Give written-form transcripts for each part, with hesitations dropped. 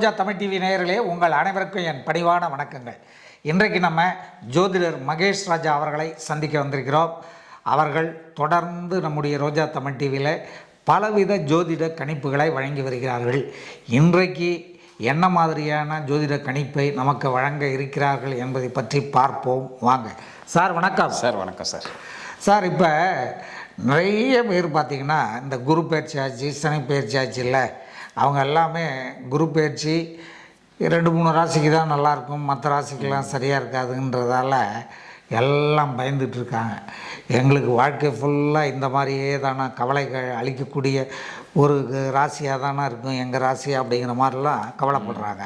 ரோஜா Tamil TV நேயர்களே, உங்கள் அனைவருக்கும் என் பணிவான வணக்கங்கள். இன்றைக்கு நம்ம ஜோதிடர் மகேஷ் ராஜா அவர்களை சந்திக்க வந்திருக்கிறோம். அவர்கள் தொடர்ந்து நம்முடைய ரோஜா தமிழ் டிவியில் பலவித ஜோதிட கணிப்புகளை வழங்கி வருகிறார்கள். இன்றைக்கு என்ன மாதிரியான ஜோதிட கணிப்பை நமக்கு வழங்க இருக்கிறார்கள் என்பதை பற்றி பார்ப்போம் வாங்க. சார் வணக்கம். சார் வணக்கம் சார். சார், இப்போ நிறைய பேர் பார்த்திங்கன்னா இந்த குரு பயிற்சி ஆச்சு, சனி பயிற்சி ஆச்சு இல்லை, அவங்க எல்லாமே குரு பயிற்சி 2-3 ராசிக்கு தான் நல்லாயிருக்கும், மற்ற ராசிக்கெல்லாம் சரியாக இருக்காதுன்றதால எல்லாம் பயந்துட்டுருக்காங்க. எங்களுக்கு வாழ்க்கை ஃபுல்லாக இந்த மாதிரியே தானே கவலைகள் அளிக்கக்கூடிய ஒரு ராசியாக தானே இருக்கும் எங்கள் ராசி அப்படிங்கிற மாதிரிலாம் கவலைப்படுறாங்க.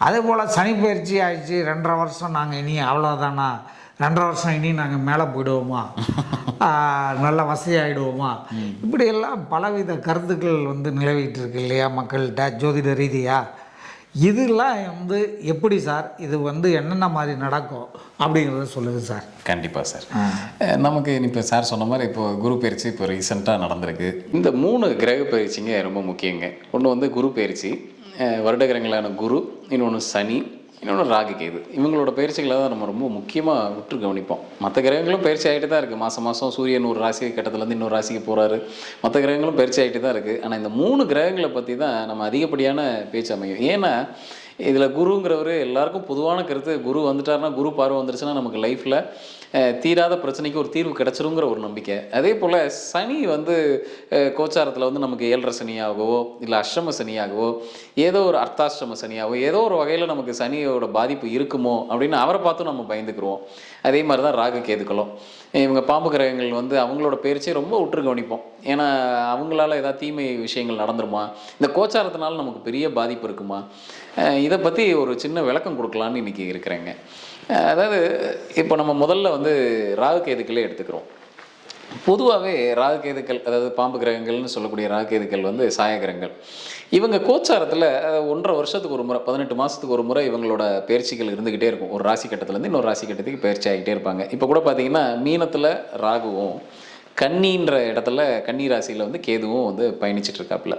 அதே போல் சனி பயிற்சி ஆயிடுச்சு, 2.5 வருஷம் நாங்கள் இனி அவ்வளோதானா, 2.5 வருஷம் இனி நாங்கள் மேலே போயிடுவோமா, நல்ல வசதி ஆகிடுவோமா, இப்படியெல்லாம் பலவித கருத்துக்கள் நிலவிட்டு இருக்கு இல்லையா மக்கள்கிட்ட ஜோதிட ரீதியாக. இதெல்லாம் எப்படி சார், இது என்னென்ன மாதிரி நடக்கும் அப்படிங்கிறத சொல்லுங்கள் சார். கண்டிப்பாக சார். நமக்கு இப்போ சார் சொன்ன மாதிரி இப்போ குரு பயிற்சி இப்போ ரீசெண்டாக நடந்திருக்கு. இந்த 3 கிரக பயிற்சிங்க ரொம்ப முக்கியங்க. ஒன்று குரு பயிற்சி, வருடகிரகங்களான குரு, இன்னொன்று சனி, இன்னொன்று ராகு கேது. இவங்களோட பயிற்சிகளை தான் நம்ம ரொம்ப முக்கியமாக விட்டு கவனிப்போம். மற்ற கிரகங்களும் பயிற்சி ஆகிட்டு தான் இருக்குது. மாதம் சூரியன் ஒரு ராசி கட்டத்துலேருந்து இன்னொரு ராசிக்கு போகிறாரு. மற்ற கிரகங்களும் பயிற்சி ஆகிட்டு தான் இருக்குது. ஆனால் இந்த 3 கிரகங்களை பற்றி தான் நம்ம அதிகப்படியான பேச்சு அமையும். ஏன்னா இதில் குருங்கிறவர் எல்லாருக்கும் பொதுவான கருத்து, குரு வந்துட்டார்னா, குரு பார்வை வந்துருச்சுன்னா நமக்கு லைஃப்பில் தீராத பிரச்சனைக்கு ஒரு தீர்வு கிடச்சிருங்கிற ஒரு நம்பிக்கை. அதே போல் சனி கோச்சாரத்தில் நமக்கு 7.5 சனியாகவோ இல்லை அஷ்டம சனியாகவோ ஏதோ ஒரு அர்த்தாஷ்டம சனியாகவோ ஏதோ ஒரு வகையில் நமக்கு சனியோட பாதிப்பு இருக்குமோ அப்படின்னு அவரை பார்த்தும் நம்ம பயந்துக்குருவோம். அதே மாதிரி தான் ராகு கேதுக்களும். இவங்க பாம்பு கிரகங்கள் அவங்களோட பயிற்சியை ரொம்ப உற்று கவனிப்போம். ஏன்னா அவங்களால ஏதாவது தீமை விஷயங்கள் நடந்துருமா, இந்த கோச்சாரத்தினால நமக்கு பெரிய பாதிப்பு இருக்குமா, இதை பற்றி ஒரு சின்ன விளக்கம் கொடுக்கலான்னு இன்றைக்கி இருக்கிறேங்க. அதாவது இப்போ நம்ம முதல்ல ராகு கேதுக்களே எடுத்துக்கிறோம். பொதுவாகவே ராகு கேதுக்கள், அதாவது பாம்பு கிரகங்கள்னு சொல்லக்கூடிய ராகு கேதுக்கள் சாயகிரகங்கள். இவங்க கோச்சாரத்தில் 1.5 வருஷத்துக்கு ஒரு முறை, 18 மாதத்துக்கு ஒரு முறை இவங்களோட பயிற்சிகள் இருந்துக்கிட்டே இருக்கும். ஒரு ராசி கட்டத்துலேருந்து இன்னொரு ராசி கட்டத்துக்கு பயிற்சி ஆகிட்டே இருப்பாங்க. இப்போ கூட பார்த்தீங்கன்னா மீனத்தில் ராகுவும், கன்னின்ற இடத்துல கன்னி ராசியில் கேதுவும் பயணிச்சிட்ருக்காப்புல.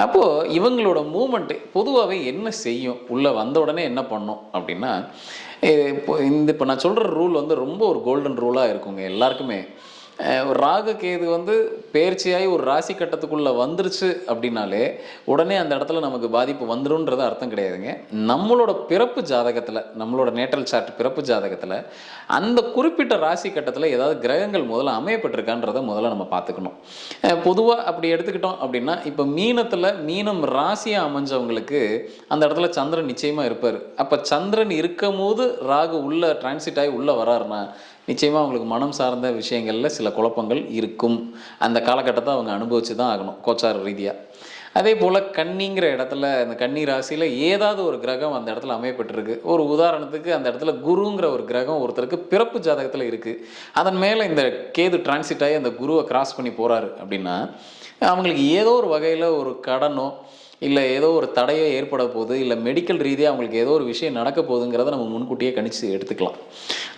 அப்போது இவங்களோட மூமெண்ட்டு பொதுவாகவே என்ன செய்யும், உள்ளே வந்த உடனே என்ன பண்ணும் அப்படின்னா, இப்போ நான் சொல்கிற ரூல் ரொம்ப ஒரு கோல்டன் ரூலாக இருக்குங்க எல்லாருக்குமே. ஒரு ராகு கேது பயிற்சியாகி ஒரு ராசி கட்டத்துக்குள்ளே வந்துருச்சு அப்படின்னாலே உடனே அந்த இடத்துல நமக்கு பாதிப்பு வந்துடும்ன்றது அர்த்தம் கிடையாதுங்க. நம்மளோட பிறப்பு ஜாதகத்தில், நம்மளோட நேட்டல் சார்ட் பிறப்பு ஜாதகத்தில் அந்த குறிப்பிட்ட ராசி கட்டத்தில் ஏதாவது கிரகங்கள் முதல்ல அமையப்பட்டிருக்கான்றதை முதல்ல நம்ம பார்த்துக்கணும். பொதுவாக அப்படி எடுத்துக்கிட்டோம் அப்படின்னா, இப்போ மீனம் ராசியாக அமைஞ்சவங்களுக்கு அந்த இடத்துல சந்திரன் நிச்சயமாக இருப்பார். அப்போ சந்திரன் இருக்கும் போது ராகு உள்ளே டிரான்சிட் ஆகி உள்ளே வராருன்னா நிச்சயமாக அவங்களுக்கு மனம் சார்ந்த விஷயங்களில் சில குழப்பங்கள் இருக்கும். அந்த காலகட்டத்தை அவங்க அனுபவித்து தான் ஆகணும் கோச்சார ரீதியாக. அதே போல் கன்னிங்கிற இடத்துல, அந்த கன்னி ராசியில் ஏதாவது ஒரு கிரகம் அந்த இடத்துல அமையப்பட்டிருக்கு. ஒரு உதாரணத்துக்கு அந்த இடத்துல குருங்கிற ஒரு கிரகம் ஒருத்தருக்கு பிறப்பு ஜாதகத்தில் இருக்குது. அதன் மேலே இந்த கேது டிரான்சிட் ஆகி அந்த குருவை கிராஸ் பண்ணி போகிறாரு அப்படின்னா அவங்களுக்கு ஏதோ ஒரு வகையில் ஒரு கடனோ இல்லை ஏதோ ஒரு தடையோ ஏற்பட போகுது, இல்லை மெடிக்கல் ரீதியாக அவங்களுக்கு ஏதோ ஒரு விஷயம் நடக்க போகுதுங்கிறத நம்ம முன்கூட்டியே கணிச்சு எடுத்துக்கலாம்.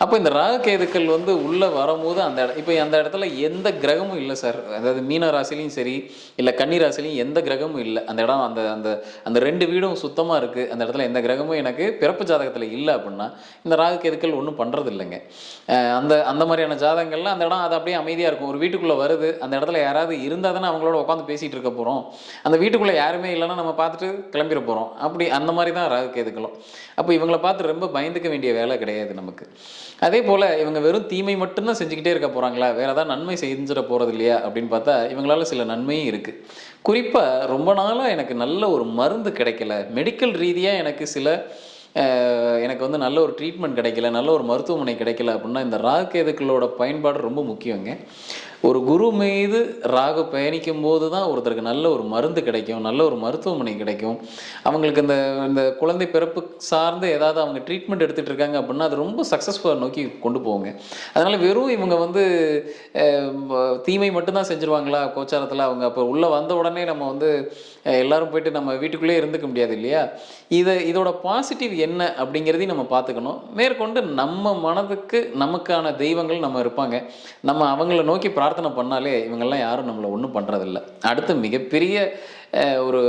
அப்போ இந்த ராகு கேதுக்கள் உள்ளே வரும்போது இப்போ அந்த இடத்துல எந்த கிரகமும் இல்லை சார். அதாவது மீன ராசிலையும் சரி இல்லை கன்னி ராசிலையும் எந்த கிரகமும் இல்லை. அந்த இடம் அந்த அந்த அந்த 2 வீடும் சுத்தமாக இருக்குது. அந்த இடத்துல எந்த கிரகமும் எனக்கு பிறப்பு ஜாதகத்தில் இல்லை அப்படின்னா இந்த ராகு கேதுக்கள் ஒன்றும் பண்ணுறது இல்லைங்க. அந்த மாதிரியான ஜாதகங்கள்லாம் அந்த இடம் அது அப்படியே அமைதியாக இருக்கும். ஒரு வீட்டுக்குள்ளே வருது, அந்த இடத்துல யாராவது இருந்தால் தானே அவங்களோட உட்காந்து பேசிகிட்டு இருக்க போகிறோம். அந்த வீட்டுக்குள்ளே யாருமே இல்லை நம்ம பார்த்துட்டு கிளம்பிட போகிறோம். அப்படி அந்த மாதிரி தான் ராகு கேதுக்களும். அப்போ இவங்களை பார்த்து ரொம்ப பயந்துக்க வேண்டிய வேலை கிடையாது நமக்கு. அதே போல் இவங்க வெறும் தீமை மட்டும்தான் செஞ்சுக்கிட்டே இருக்க போகிறாங்களா, வேறு ஏதாவது நன்மை செஞ்சிட போகிறது இல்லையா அப்படின்னு பார்த்தா இவங்களால சில நன்மையும் இருக்குது. குறிப்பாக ரொம்ப நாளாக எனக்கு நல்ல ஒரு மருந்து கிடைக்கல, மெடிக்கல் ரீதியாக எனக்கு நல்ல ஒரு ட்ரீட்மெண்ட் கிடைக்கல, நல்ல ஒரு மருத்துவமனை கிடைக்கல அப்படின்னா இந்த ராகு கேதுக்களோட பயன்பாடு ரொம்ப முக்கியங்க. ஒரு குரு மீது ராகு பயணிக்கும் போது தான் ஒருத்தருக்கு நல்ல ஒரு மருந்து கிடைக்கும், நல்ல ஒரு மருத்துவமனை கிடைக்கும். அவங்களுக்கு இந்த குழந்தை பிறப்பு சார்ந்து ஏதாவது அவங்க ட்ரீட்மெண்ட் எடுத்துகிட்டு இருக்காங்க அப்படின்னா அது ரொம்ப சக்ஸஸ்ஃபுல்லாக நோக்கி கொண்டு போவாங்க. அதனால் வெறும் இவங்க தீமை மட்டும்தான் செஞ்சுருவாங்களா கோச்சாரத்தில், அவங்க அப்போ உள்ளே வந்த உடனே நம்ம எல்லோரும் போயிட்டு நம்ம வீட்டுக்குள்ளே இருந்துக்க முடியாது இல்லையா. இதோட பாசிட்டிவ் என்ன அப்படிங்கிறதையும் நம்ம பார்த்துக்கணும். மேற்கொண்டு நம்ம மனதுக்கு நமக்கான தெய்வங்கள் நம்ம இருப்பாங்க, நம்ம அவங்கள நோக்கி பிரார்த்தனை பண்ணாலே இவங்கெல்லாம் யாரும் நம்மளை ஒன்றும் பண்ணுறதில்ல. அடுத்து மிகப்பெரிய ஒரு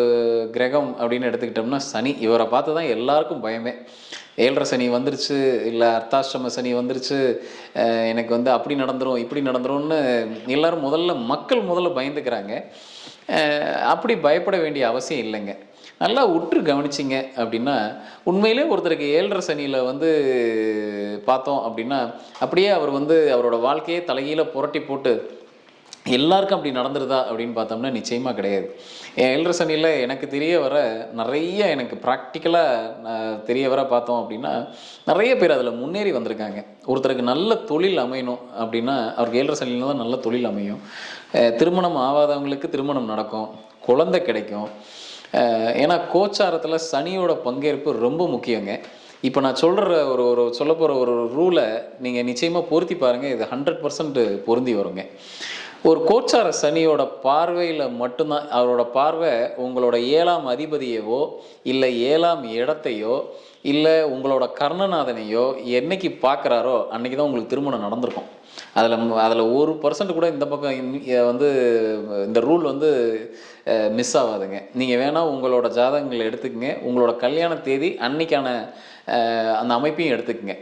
கிரகம் அப்படின்னு எடுத்துக்கிட்டோம்னா சனி. இவரை பார்த்து தான் எல்லாருக்கும் பயமே. 7.5 சனி வந்துருச்சு, இல்லை அர்த்தாஷ்டம சனி வந்துருச்சு, எனக்கு வந்து அப்படி நடந்துரும் இப்படி நடந்துரும்னு எல்லாரும் மக்கள் முதல்ல பயந்துக்கிறாங்க. அப்படி பயப்பட வேண்டிய அவசியம் இல்லைங்க. நல்லா உற்று கவனிச்சிங்க அப்படின்னா, உண்மையிலே ஒருத்தருக்கு 7.5 சனியில் வந்து பார்த்தோம் அப்படின்னா, அப்படியே அவர் வந்து அவரோட வாழ்க்கையே தலைகீழ புரட்டி போட்டு எல்லாருக்கும் அப்படி நடந்துருதா அப்படின்னு பார்த்தோம்னா நிச்சயமாக கிடையாது. 7.5 சனியில் எனக்கு தெரிய வர நிறைய, எனக்கு ப்ராக்டிக்கலாக தெரிய வர பார்த்தோம் அப்படின்னா, நிறைய பேர் அதில் முன்னேறி வந்திருக்காங்க. ஒருத்தருக்கு நல்ல தொழில் அமையணும் அப்படின்னா அவருக்கு 7.5 சனியில் தான் நல்ல தொழில் அமையும். திருமணம் ஆகாதவங்களுக்கு திருமணம் நடக்கும், குழந்தை கிடைக்கும். ஏன்னா கோச்சாரத்தில் சனியோட பங்கேற்பு ரொம்ப முக்கியங்க. இப்போ நான் சொல்கிற ஒரு சொல்ல போகிற ஒரு ரூலை நீங்கள் நிச்சயமாக பொருத்தி பாருங்கள். இது 100% பொருந்தி வருங்க. ஒரு கோச்சார சனியோட பார்வையில் மட்டும்தான், அவரோட பார்வை உங்களோட 7ஆம் அதிபதியவோ இல்லை 7ஆம் இடத்தையோ இல்லை உங்களோட கர்ணநாதனையோ என்னைக்கு பார்க்குறாரோ அன்றைக்கி தான் உங்களுக்கு திருமணம் நடந்திருக்கும். அதில் 1% கூட இந்த பக்கம் வந்து இந்த ரூல் வந்து மிஸ் ஆகாதுங்க. நீங்கள் வேணால் உங்களோட ஜாதகங்களை எடுத்துக்கங்க, உங்களோட கல்யாண தேதி அன்னைக்கான அந்த அமைப்பையும் எடுத்துக்கங்க.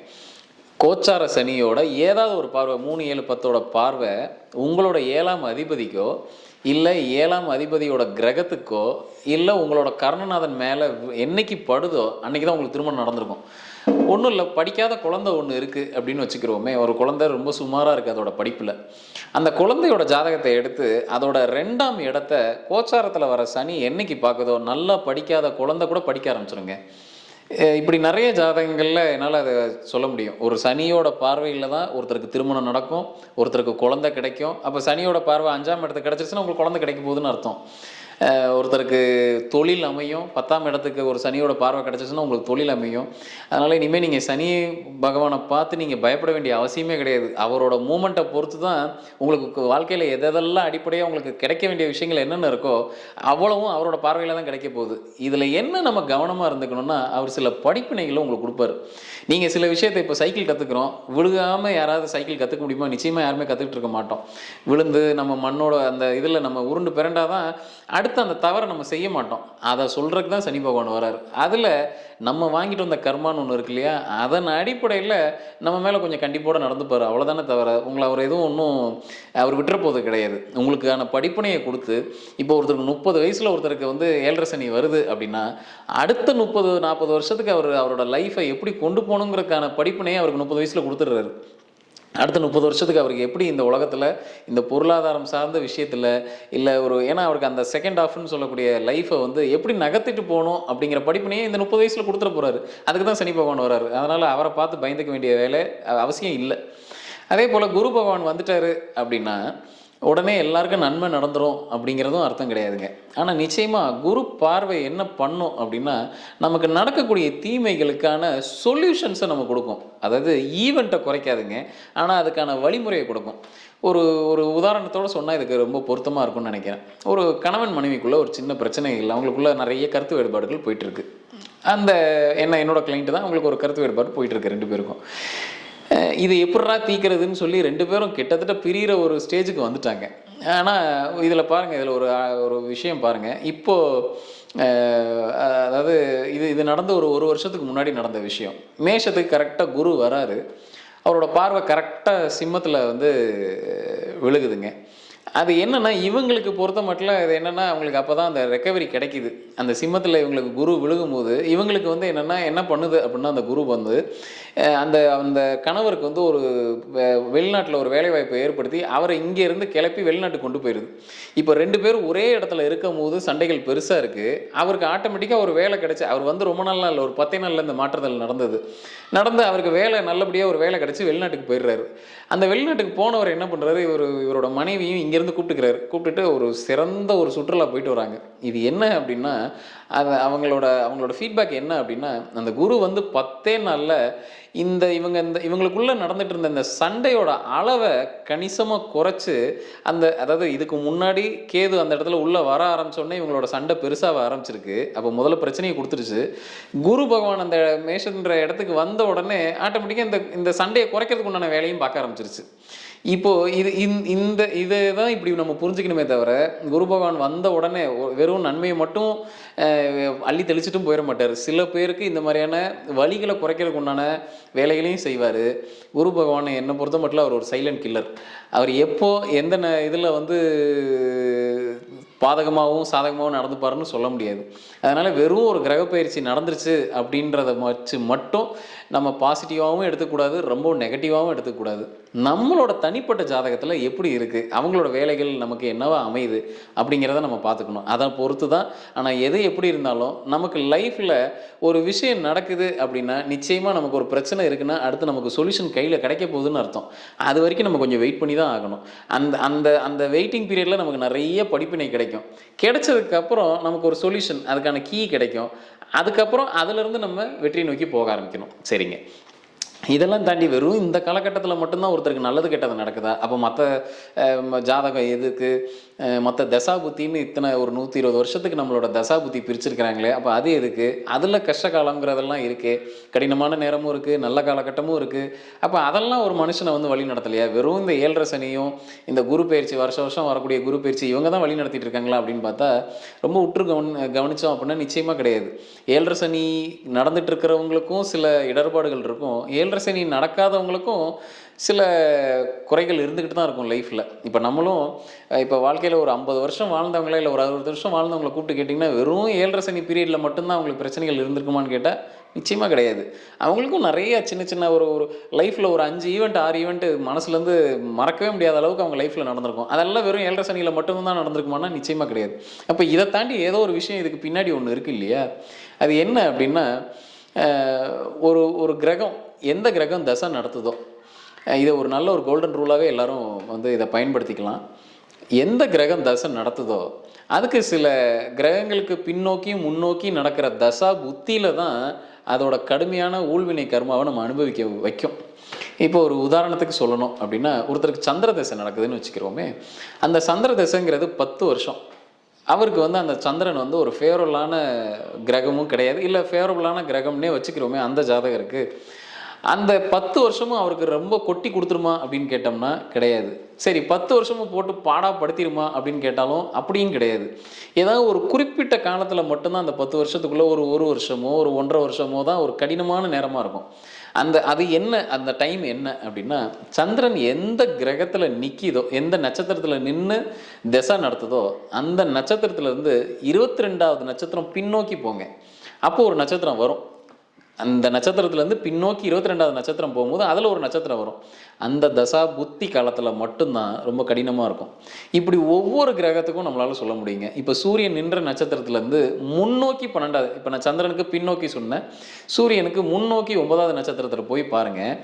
கோச்சார சனியோட ஏதாவது ஒரு பார்வை 3, 7, 10 பார்வை உங்களோட 7ஆம் அதிபதிக்கோ இல்லை 7ஆம் அதிபதியோட கிரகத்துக்கோ இல்லை உங்களோட கர்ணநாதன் மேலே என்னைக்கு படுதோ அன்றைக்கி தான் உங்களுக்கு திருமணம் நடந்திருக்கும். ஒன்றும் இல்லை, படிக்காத குழந்தை ஒன்று இருக்குது அப்படின்னு வச்சுக்கிறோமே. ஒரு குழந்தை ரொம்ப சுமாராக இருக்குது அதோட படிப்பில். அந்த குழந்தையோட ஜாதகத்தை எடுத்து அதோட 2ஆம் இடத்த கோச்சாரத்தில் வர சனி என்னைக்கு பார்க்குதோ நல்லா படிக்காத குழந்தை கூட படிக்க ஆரம்பிச்சிருங்க. இப்படி நிறைய ஜாதகங்களில் என்னால் அதை சொல்ல முடியும். ஒரு சனியோட பார்வையில் தான் ஒருத்தருக்கு திருமணம் நடக்கும், ஒருத்தருக்கு குழந்தை கிடைக்கும். அப்போ சனியோட பார்வை 5ஆம் இடத்துக்கு கிடச்சிருச்சுன்னா உங்களுக்கு குழந்தை கிடைக்க போகுதுன்னு அர்த்தம். ஒருத்தருக்கு தொழில் அமையும், 10ஆம் இடத்துக்கு ஒரு சனியோட பார்வை கிடச்சிச்சுன்னா உங்களுக்கு தொழில் அமையும். அதனால் இனிமேல் நீங்கள் சனி பகவானை பார்த்து நீங்கள் பயப்பட வேண்டிய அவசியமே கிடையாது. அவரோட மூமெண்ட்டை பொறுத்து தான் உங்களுக்கு வாழ்க்கையில் எதெல்லாம் அடிப்படையாக உங்களுக்கு கிடைக்க வேண்டிய விஷயங்கள் என்னென்ன இருக்கோ அவ்வளவும் அவரோட பார்வையில் தான் கிடைக்க போகுது. இதில் என்ன நம்ம கவனமாக இருந்துக்கணும்னா, அவர் சில படிப்பினைகளும் உங்களுக்கு கொடுப்பாரு. நீங்கள் சில விஷயத்தை இப்போ சைக்கிள் கற்றுக்குறோம், விழுகாமல் யாராவது சைக்கிள் கற்றுக்க முடியுமா? நிச்சயமாக யாருமே கற்றுக்கிட்டு இருக்க மாட்டோம். விழுந்து நம்ம மண்ணோட அந்த இதில் நம்ம உருண்டு பிறண்டாதான் அடுத்து அந்த தவறை நம்ம செய்ய மாட்டோம். அதை சொல்கிறதுக்கு தான் சனி பகவான் வராரு. அதில் நம்ம வாங்கிட்டு வந்த கர்மான்னு ஒன்று இருக்கு இல்லையா, அதன் அடிப்படையில் நம்ம மேலே கொஞ்சம் கண்டிப்போடு நடந்துப்பார். அவ்வளோதானே தவிர உங்களை அவர் எதுவும் ஒன்றும் அவர் விட்டுற போது கிடையாது. உங்களுக்கான படிப்பினையை கொடுத்து, இப்போ ஒருத்தருக்கு 30 வயசில் ஒருத்தருக்கு வந்து 7.5 சனி வருது அப்படின்னா அடுத்த 30-40 வருஷத்துக்கு அவரோட லைஃப்பை எப்படி கொண்டு போகணுங்கிறதுக்கான படிப்பினையை அவருக்கு 30 வயசில் கொடுத்துட்றாரு. அடுத்த 30 வருஷத்துக்கு அவருக்கு எப்படி இந்த உலகத்தில் இந்த பொருளாதாரம் சார்ந்த விஷயத்தில் இல்லை ஏன்னா அவருக்கு அந்த செகண்ட் ஆஃப்னு சொல்லக்கூடிய லைஃப்பை வந்து எப்படி நகர்த்திட்டு போகணும் அப்படிங்கிற படிப்பினையே இந்த 30 வயசில் கொடுத்துட போகிறாரு. அதுக்கு தான் சனி பகவான் வர்றாரு. அதனால் அவரை பார்த்து பயந்துக்க வேண்டிய வேலை அவசியம் இல்லை. அதே போல் குரு பகவான் வந்துட்டார் அப்படின்னா உடனே எல்லாருக்கும் நன்மை நடந்துடும் அப்படிங்கிறதும் அர்த்தம் கிடையாதுங்க. ஆனால் நிச்சயமாக குரு பார்வை என்ன பண்ணும் அப்படின்னா, நமக்கு நடக்கக்கூடிய தீமைகளுக்கான சொல்யூஷன்ஸை நம்ம கொடுக்கும். அதாவது ஈவெண்ட்டை குறைக்காதுங்க, ஆனால் அதுக்கான வழிமுறையை கொடுக்கும். ஒரு உதாரணத்தோடு சொன்னால் இதுக்கு ரொம்ப பொருத்தமாக இருக்கும்னு நினைக்கிறேன். ஒரு கணவன் மனைவிக்குள்ளே ஒரு சின்ன பிரச்சனை இல்லை, அவங்களுக்குள்ள நிறைய கருத்து வேறுபாடுகள் போயிட்டுருக்கு. அந்த என்னோட கிளைண்ட்டு தான், அவங்களுக்கு ஒரு கருத்து வேறுபாடு போயிட்டுருக்கு 2 பேருக்கும். இது எப்படா தீக்கிறதுன்னு சொல்லி 2 பேரும் கிட்டத்தட்ட பிரிகிற ஒரு ஸ்டேஜுக்கு வந்துட்டாங்க. ஆனால் இதில் பாருங்கள், இதில் ஒரு விஷயம் பாருங்கள். இப்போது அதாவது இது நடந்த ஒரு வருஷத்துக்கு முன்னாடி நடந்த விஷயம். மேஷத்துக்கு கரெக்டாக குரு வராரு, அவரோட பார்வை கரெக்டாக சிம்மத்தில் வந்து விழுகுதுங்க. அது என்னென்னா இவங்களுக்கு பொறுத்த மட்டும் அது என்னென்னா அவங்களுக்கு அப்போ தான் அந்த ரெக்கவரி கிடைக்கிது. அந்த சிம்மத்தில் இவங்களுக்கு குரு விழுகும்போது இவங்களுக்கு வந்து என்ன பண்ணுது அப்படின்னா, அந்த குரு வந்து அந்த கணவருக்கு வந்து ஒரு வெளிநாட்டில் ஒரு வேலைவாய்ப்பை ஏற்படுத்தி அவரை இங்கேருந்து கிளப்பி வெளிநாட்டுக்கு கொண்டு போயிடுது. இப்போ 2 பேரும் ஒரே இடத்துல இருக்கும் போது சண்டைகள் பெருசாக இருக்குது. அவருக்கு ஆட்டோமேட்டிக்காக ஒரு வேலை கிடச்சி, அவர் வந்து ரொம்ப நாள் இல்லை, ஒரு 10 நாளில் இந்த மாற்றுதல் நடந்து அவருக்கு வேலை நல்லபடியாக ஒரு வேலை கிடச்சி வெளிநாட்டுக்கு போயிடுறாரு. அந்த வெளிநாட்டுக்கு போனவர் என்ன பண்ணுறாரு, இவரோட மனைவியும் இங்கேருந்து கூப்பிட்டுட்டு ஒரு சிறந்த ஒரு சுற்றுலா போயிட்டு வராங்க. இது என்ன அப்படின்னா, அது அவங்களோட ஃபீட்பேக் என்ன அப்படின்னா, அந்த குரு வந்து 10 நாளில் இவங்களுக்குள்ளே நடந்துட்டு இருந்த இந்த சண்டையோட அளவை கணிசமாக குறைச்சி, அதாவது இதுக்கு முன்னாடி கேது அந்த இடத்துல உள்ளே வர ஆரம்பிச்சோடனே இவங்களோட சண்டை பெருசாக ஆரம்பிச்சிருக்கு. அப்போ முதல்ல பிரச்சனையை கொடுத்துருச்சு. குரு பகவான் அந்த மேஷன்ற இடத்துக்கு வந்த உடனே ஆட்டோமேட்டிக்காக இந்த சண்டையை குறைக்கிறதுக்கு உண்டான வேலையும் பார்க்க ஆரம்பிச்சிருச்சு. இப்போது இந்த இதை தான் இப்படி நம்ம புரிஞ்சுக்கணுமே தவிர, குரு பகவான் வந்த உடனே வெறும் நன்மையை மட்டும் அள்ளி தெளிச்சிட்டும் போயிட மாட்டார். சில பேருக்கு இந்த மாதிரியான வலிகளை குறைக்கிறதுக்கு உண்டான வேலைகளையும் செய்வார். குரு பகவான் என்னை பொறுத்த மட்டும் அவர் ஒரு சைலண்ட் கில்லர். அவர் எப்போ எந்த இதில் வந்து பாதகமாகவும் சாதகமாகவும் நடந்துப்பாருன்னு சொல்ல முடியாது. அதனால் வெறும் ஒரு கிரகப்பயிற்சி நடந்துருச்சு அப்படின்றத வச்சு மட்டும் நம்ம பாசிட்டிவாகவும் எடுத்துக்கூடாது, ரொம்ப நெகட்டிவாகவும் எடுத்துக்கூடாது. நம்மளோட தனிப்பட்ட ஜாதகத்தில் எப்படி இருக்குது, அவங்களோட வேலைகள் நமக்கு என்னவா அமையுது அப்படிங்கிறத நம்ம பார்த்துக்கணும். அதை பொறுத்து தான். ஆனால் எது எப்படி இருந்தாலும் நமக்கு லைஃப்பில் ஒரு விஷயம் நடக்குது அப்படின்னா, நிச்சயமாக நமக்கு ஒரு பிரச்சனை இருக்குன்னா அடுத்து நமக்கு சொல்யூஷன் கையில் கிடைக்க போகுதுன்னு அர்த்தம். அது வரைக்கும் நம்ம கொஞ்சம் வெயிட் பண்ணி தான் ஆகணும். அந்த அந்த அந்த வெயிட்டிங் பீரியடில் நமக்கு நிறைய படிப்பினை கிடைக்கும். கிடைச்சதுக்கப்புறம் நமக்கு ஒரு சொல்யூஷன், அதுக்கான கீ கிடைக்கும். அதுக்கப்புறம் அதிலிருந்து நம்ம வெற்றியை நோக்கி போக ஆரம்பிக்கணும். சரிங்க, இதெல்லாம் தாண்டி வெறும் இந்த காலகட்டத்தில் மட்டும்தான் ஒருத்தருக்கு நல்லது கெட்டது நடக்குதா? அப்போ மற்ற ஜாதகம் எதுக்கு, மற்ற தசாபுத்தின்னு இத்தனை ஒரு 120 வருஷத்துக்கு நம்மளோட தசாபுத்தி பிரிச்சிருக்கிறாங்களே, அப்போ அது எதுக்கு? அதில் கஷ்ட காலங்கிறதெல்லாம் இருக்குது, கடினமான நேரமும் இருக்குது, நல்ல காலகட்டமும் இருக்குது. அப்போ அதெல்லாம் ஒரு மனுஷனை வந்து வழி நடத்தலையா? வெறும் இந்த 7.5 சனியும் இந்த குரு பயிற்சி, வருஷம் வரக்கூடிய குரு பயிற்சி, இவங்க தான் வழி நடத்திட்டு இருக்காங்களா அப்படின்னு பார்த்தா ரொம்ப உற்று கவனித்தோம் அப்படின்னா நிச்சயமாக கிடையாது. 7.5 சனி நடந்துட்டு இருக்கிறவங்களுக்கும் சில இடர்பாடுகள் இருக்கும், 7.5 சனி நடக்காதவங்களுக்கும் சில குறைகள் இருந்துக்கிட்டு தான் இருக்கும் லைஃப்பில். இப்போ நம்மளும் இப்போ வாழ்க்கையில் ஒரு 50 வருஷம் வாழ்ந்தவங்கள இல்லை ஒரு 60 வருஷம் வாழ்ந்தவங்களை கூப்பிட்டு கேட்டிங்கன்னா வெறும் 7.5 சனி பீரியடில் மட்டும்தான் அவங்களுக்கு பிரச்சனைகள் இருந்திருக்குமான்னு கேட்டால் நிச்சயமாக கிடையாது. அவங்களுக்கும் நிறைய சின்ன சின்ன ஒரு லைஃப்பில் ஒரு 5 ஈவெண்ட் 6 ஈவெண்ட்டு மனசுலேருந்து மறக்கவே முடியாத அளவுக்கு அவங்க லைஃப்பில் நடந்திருக்கும். அதெல்லாம் வெறும் 7.5 சனியில் மட்டும்தான் நடந்திருக்குமானா நிச்சயமாக கிடையாது. அப்போ இதை தாண்டி ஏதோ ஒரு விஷயம் இதுக்கு பின்னாடி ஒன்று இருக்குது இல்லையா? அது என்ன அப்படின்னா, ஒரு கிரகம், எந்த கிரகம் தசை நடத்துதோ, இதை ஒரு நல்ல ஒரு கோல்டன் ரூலாகவே எல்லாரும் வந்து இதை பயன்படுத்திக்கலாம். எந்த கிரகம் தசை நடத்துதோ அதுக்கு சில கிரகங்களுக்கு பின்னோக்கி முன்னோக்கி நடக்கிற தசா புத்தியில் தான் அதோட கடுமையான ஊழ்வினை கர்மாவை நம்ம அனுபவிக்க வைக்கும். இப்போ ஒரு உதாரணத்துக்கு சொல்லணும் அப்படின்னா, ஒருத்தருக்கு சந்திர தசை நடக்குதுன்னு வச்சுக்கிறோமே. அந்த சந்திர தசைங்கிறது 10 வருஷம். அவருக்கு வந்து அந்த சந்திரன் வந்து ஒரு ஃபேவரபுளான கிரகமும் கிடையாது, இல்லை ஃபேவரபுளான கிரகம்னே வச்சுக்கிறோமே அந்த ஜாதகருக்கு. அந்த 10 வருஷமும் அவருக்கு ரொம்ப கொட்டி கொடுத்துருமா அப்படின்னு கேட்டோம்னா கிடையாது. சரி, 10 வருஷமும் போட்டு பாடாப்படுத்திடுமா அப்படின்னு கேட்டாலும் அப்படியும் கிடையாது. ஏதாவது ஒரு குறிப்பிட்ட காலத்தில் மட்டும்தான் அந்த 10 வருஷத்துக்குள்ளே ஒரு வருஷமோ ஒரு 1.5 வருஷமோ தான் ஒரு கடினமான நேரமாக இருக்கும். அது என்ன, அந்த டைம் என்ன அப்படின்னா, சந்திரன் எந்த கிரகத்தில் நிற்கிதோ, எந்த நட்சத்திரத்தில் நின்று திசை நடத்துதோ அந்த நட்சத்திரத்துலேருந்து 22வது நட்சத்திரம் பின்னோக்கி போங்க. அப்போது ஒரு நட்சத்திரம் வரும். அந்த நட்சத்திரத்துலேருந்து பின்னோக்கி 22வது நட்சத்திரம் போகும்போது அதில் ஒரு நட்சத்திரம் வரும். அந்த தசா புத்தி காலத்தில் மட்டும்தான் ரொம்ப கடினமாக இருக்கும். இப்படி ஒவ்வொரு கிரகத்துக்கும் நம்மளால் சொல்ல முடியுங்க. இப்போ சூரியன் நின்ற நட்சத்திரத்துலேருந்து முன்னோக்கி 12வது, இப்போ நான் சந்திரனுக்கு பின்னோக்கி சொன்னேன், சூரியனுக்கு முன்னோக்கி 9வது நட்சத்திரத்தில் போய் பாருங்கள்.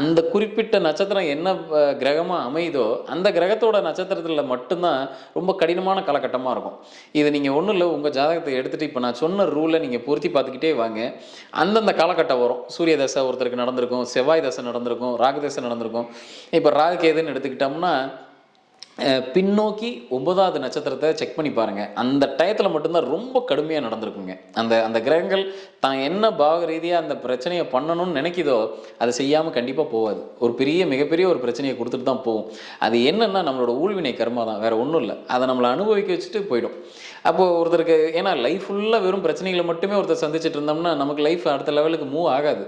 அந்த குறிப்பிட்ட நட்சத்திரம் என்ன கிரகமாக அமையுதோ அந்த கிரகத்தோட நட்சத்திரத்தில் மட்டும்தான் ரொம்ப கடினமான காலகட்டமாக இருக்கும். இது நீங்கள் ஒன்றும் இல்லை, உங்கள் ஜாதகத்தை எடுத்துகிட்டு இப்போ நான் சொன்ன ரூலை நீங்கள் பொருத்தி பார்த்துக்கிட்டே வாங்க. அந்தந்த காலகட்டம் வரும். சூரிய தசை ஒருத்தருக்கு நடந்திருக்கும், செவ்வாய் தசை நடந்திருக்கும், ராகு தசை நடந்திருக்கும். இப்போ ராகு கேதுன்னு எடுத்துக்கிட்டோம்னா பின்னோக்கி 9வது நட்சத்திரத்தை செக் பண்ணி பாருங்கள். அந்த டயத்தில் மட்டும்தான் ரொம்ப கடுமையாக நடந்திருக்குங்க. அந்த கிரகங்கள் தான் என்ன பாக ரீதியாக அந்த பிரச்சனையை பண்ணணும்னு நினைக்கிதோ அதை செய்யாமல் கண்டிப்பாக போகாது. ஒரு மிகப்பெரிய ஒரு பிரச்சனையை கொடுத்துட்டு தான் போகும். அது என்னென்னா நம்மளோட ஊழ்வினை கர்மா தான், வேறு ஒன்றும் இல்லை. அதை நம்மளை அனுபவிக்க வச்சுட்டு போயிடும். அப்போது ஒருத்தருக்கு, ஏன்னா லைஃப் ஃபுல்லாக வெறும் பிரச்சனைகளை மட்டுமே ஒருத்தர் சந்திச்சுட்டு இருந்தோம்னா நமக்கு லைஃப் அடுத்த லெவலுக்கு மூவ் ஆகாது.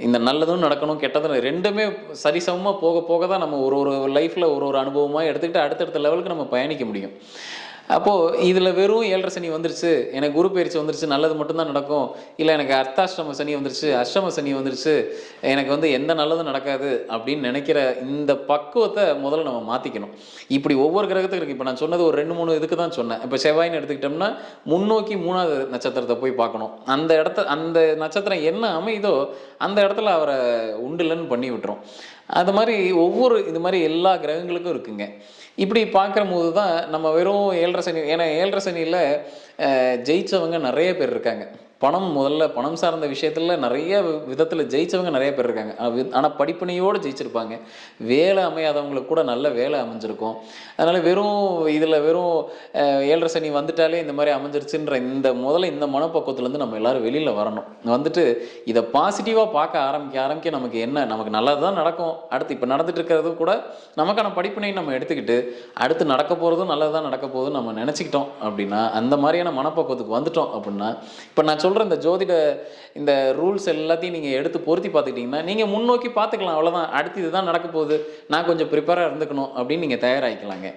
இந்த நல்லதும் நடக்கணும், கெட்டதும் ரெண்டுமே சரிசமமாக போக போக தான் நம்ம ஒரு லைஃப்பில் ஒரு அனுபவமாக எடுத்துக்கிட்டு அடுத்தடுத்த லெவலுக்கு நம்ம பயணிக்க முடியும். அப்போது இதில் வெறும் 7.5 சனி வந்துருச்சு, எனக்கு குரு பயிற்சி வந்துருச்சு, நல்லது மட்டும்தான் நடக்கும், இல்லை எனக்கு அர்த்தாஷ்டம சனி வந்துருச்சு, அஷ்டம சனி வந்துருச்சு, எனக்கு வந்து எந்த நல்லதும் நடக்காது அப்படின்னு நினைக்கிற இந்த பக்குவத்தை முதல்ல நம்ம மாற்றிக்கணும். இப்படி ஒவ்வொரு கிரகத்துக்கு இருக்குது. இப்போ நான் சொன்னது ஒரு 2-3 இதுக்கு தான் சொன்னேன். இப்போ செவ்வாயின்னு எடுத்துக்கிட்டோம்னா முன்னோக்கி 3வது நட்சத்திரத்தை போய் பார்க்கணும். அந்த நட்சத்திரம் என்ன அமையுதோ அந்த இடத்துல அவரை உண்டுலன்னு பண்ணி விட்டுரும். அது மாதிரி இது மாதிரி எல்லா கிரகங்களுக்கும் இருக்குங்க. இப்படி பார்க்குற போது தான் நம்ம வெறும் 7.5 சனி, ஏன்னா 7.5 சனியில் ஜெயித்தவங்க நிறைய பேர் இருக்காங்க. பணம் சார்ந்த விஷயத்தில் நிறைய விதத்தில் ஜெயித்தவங்க நிறைய பேர் இருக்காங்க. ஆனால் படிப்பினையோடு ஜெயிச்சிருப்பாங்க. வேலை அமையாதவங்களுக்கு கூட நல்ல வேலை அமைஞ்சிருக்கும். அதனால் வெறும் 7.5 சனி வந்துட்டாலே இந்த மாதிரி அமைஞ்சிருச்சுன்ற முதல்ல இந்த மனப்பக்குவத்துலேருந்து நம்ம எல்லோரும் வெளியில் வரணும். வந்துட்டு இதை பாசிட்டிவாக பார்க்க ஆரம்பிக்க நமக்கு நல்லது தான் நடக்கும். அடுத்து இப்போ நடந்துட்டு இருக்கிறது கூட நமக்கான படிப்பினை நம்ம எடுத்துக்கிட்டு அடுத்து நடக்க போகிறதும் நல்லது தான் நடக்க போகுதுன்னு நம்ம நினச்சிக்கிட்டோம் அப்படின்னா, அந்த மாதிரியான மனப்பக்குவத்துக்கு வந்துட்டோம் அப்படின்னா, இப்போ நான் சொல்கிற இந்த ஜோதிட இந்த ரூல்ஸ் எல்லாத்தையும் நீங்கள் எடுத்து பொருத்தி பார்த்துக்கிட்டிங்கன்னா நீங்கள் முன்னோக்கி பார்த்துக்கலாம். அவ்வளோதான். அடுத்து இதுதான் நடக்க போகுது, நான் கொஞ்சம் ப்ரிப்பேராக இருந்துக்கணும் அப்படின்னு நீங்கள் தயாராகிக்கலாங்க.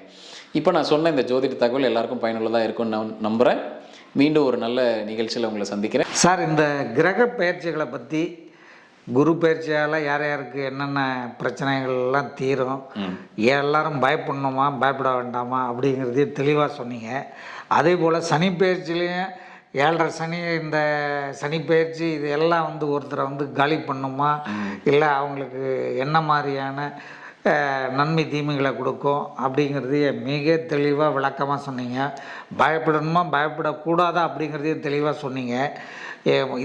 இப்போ நான் சொன்ன இந்த ஜோதிட தகவல் எல்லாருக்கும் பயனுள்ளதாக இருக்கும்னு நான் நம்புகிறேன். மீண்டும் ஒரு நல்ல நிகழ்ச்சியில் உங்களை சந்திக்கிறேன். சார், இந்த கிரக பயிற்சிகளை பற்றி, குரு பயிற்சியால் யார் யாருக்கு என்னென்ன பிரச்சனைகள்லாம் தீரும், எல்லாரும் பயப்படணுமா பயப்பட வேண்டாமா அப்படிங்கிறதையும் தெளிவாக சொன்னீங்க. அதே போல் சனி பயிற்சிலையும் 7.5 சனி, இந்த சனி பயிற்சி இது எல்லாம் வந்து ஒருத்தரை வந்து காலி பண்ணுமா, இல்லை அவங்களுக்கு என்ன மாதிரியான நன்மை தீமைகளை கொடுக்கும் அப்படிங்கிறதையும் மிக தெளிவாக விளக்கமாக சொன்னீங்க. பயப்படணுமா பயப்படக்கூடாதா அப்படிங்கிறதையும் தெளிவாக சொன்னீங்க.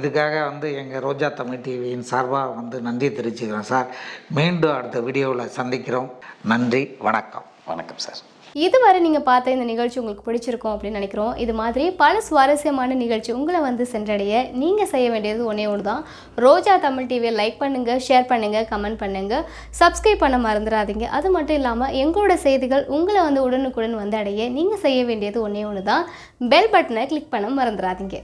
இதுக்காக வந்து எங்கள் ரோஜா தமிழ் டிவியின் சார்பாக வந்து நன்றி தெரிவிச்சுக்கிறேன் சார். மீண்டும் அடுத்த வீடியோவில் சந்திக்கிறோம். நன்றி, வணக்கம். வணக்கம் சார். இதுவரை நீங்கள் பார்த்த இந்த நிகழ்ச்சி உங்களுக்கு பிடிச்சிருக்கும் அப்படின்னு நினைக்கிறோம். இது மாதிரி பல சுவாரஸ்யமான நிகழ்ச்சி உங்களை வந்து சென்றடைய நீங்கள் செய்ய வேண்டியது ஒன்றே ஒன்று தான். ரோஜா தமிழ் டிவியை லைக் பண்ணுங்கள், ஷேர் பண்ணுங்கள், கமெண்ட் பண்ணுங்கள், சப்ஸ்கிரைப் பண்ண மறந்துடாதீங்க. அது மட்டும் இல்லாமல் எங்களோட செய்திகள் உங்களை வந்து உடனுக்குடன் வந்து அடைய நீங்கள் செய்ய வேண்டியது ஒன்றே ஒன்று தான். பெல் பட்டனை கிளிக் பண்ண மறந்துடாதீங்க.